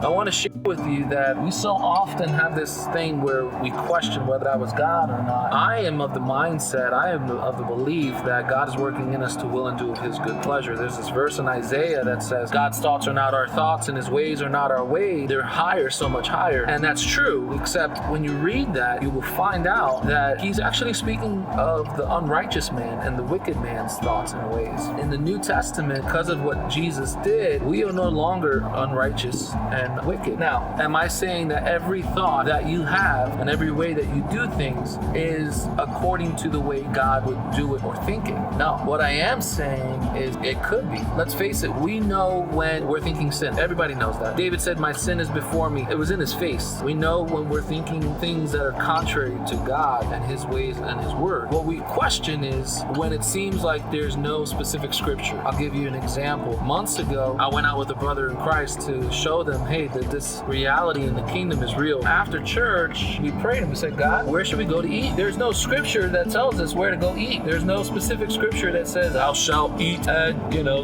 I want to share with you that we so often have this thing where we question whether that was God or not. I am of the mindset, I am of the belief that God is working in us to will and do of His good pleasure. There's this verse in Isaiah that says, God's thoughts are not our thoughts and His ways are not our ways. They're higher, so much higher. And that's true, except when you read that, you will find out that He's actually speaking of the unrighteous man and the wicked man's thoughts and ways. In the New Testament, because of what Jesus did, we are no longer unrighteous and wicked. Now, am I saying that every thought that you have and every way that you do things is according to the way God would do it or think it? No. What I am saying is it could be. Let's face it, we know when we're thinking sin. Everybody knows that. David said, my sin is before me. It was in his face. We know when we're thinking things that are contrary to God and His ways and His word. What we question is when it seems like there's no specific scripture. I'll give you an example. Months ago, I went out with a brother in Christ to show them, hey, that this reality in the kingdom is real. After church, we prayed and we said, God, where should we go to eat? There's no scripture that tells us where to go eat. There's no specific scripture that says, thou shalt eat at,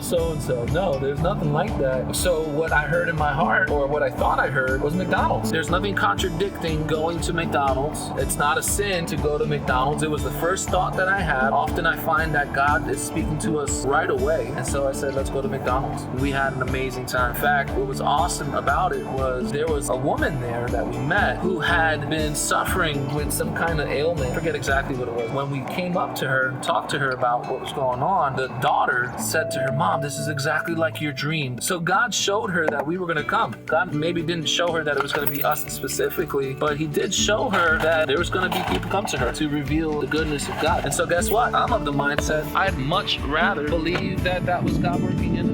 so-and-so. No, there's nothing like that. So what I heard in my heart, or what I thought I heard, was McDonald's. There's nothing contradicting going to McDonald's. It's not a sin to go to McDonald's. It was the first thought that I had. Often I find that God is speaking to us right away. And so I said, let's go to McDonald's. We had an amazing time. In fact, what was awesome about it was there was a woman there that we met who had been suffering with some kind of ailment. I forget exactly what it was. When we came up to her and talked to her about what was going on, the daughter said to her, Mom, this is exactly like your dream. So God showed her that we were going to come. God maybe didn't show her that it was going to be us specifically, but He did show her that there was going to be people come to her to reveal the goodness of God. And so guess what? I'm of the mindset I'd much rather believe that that was God working in us.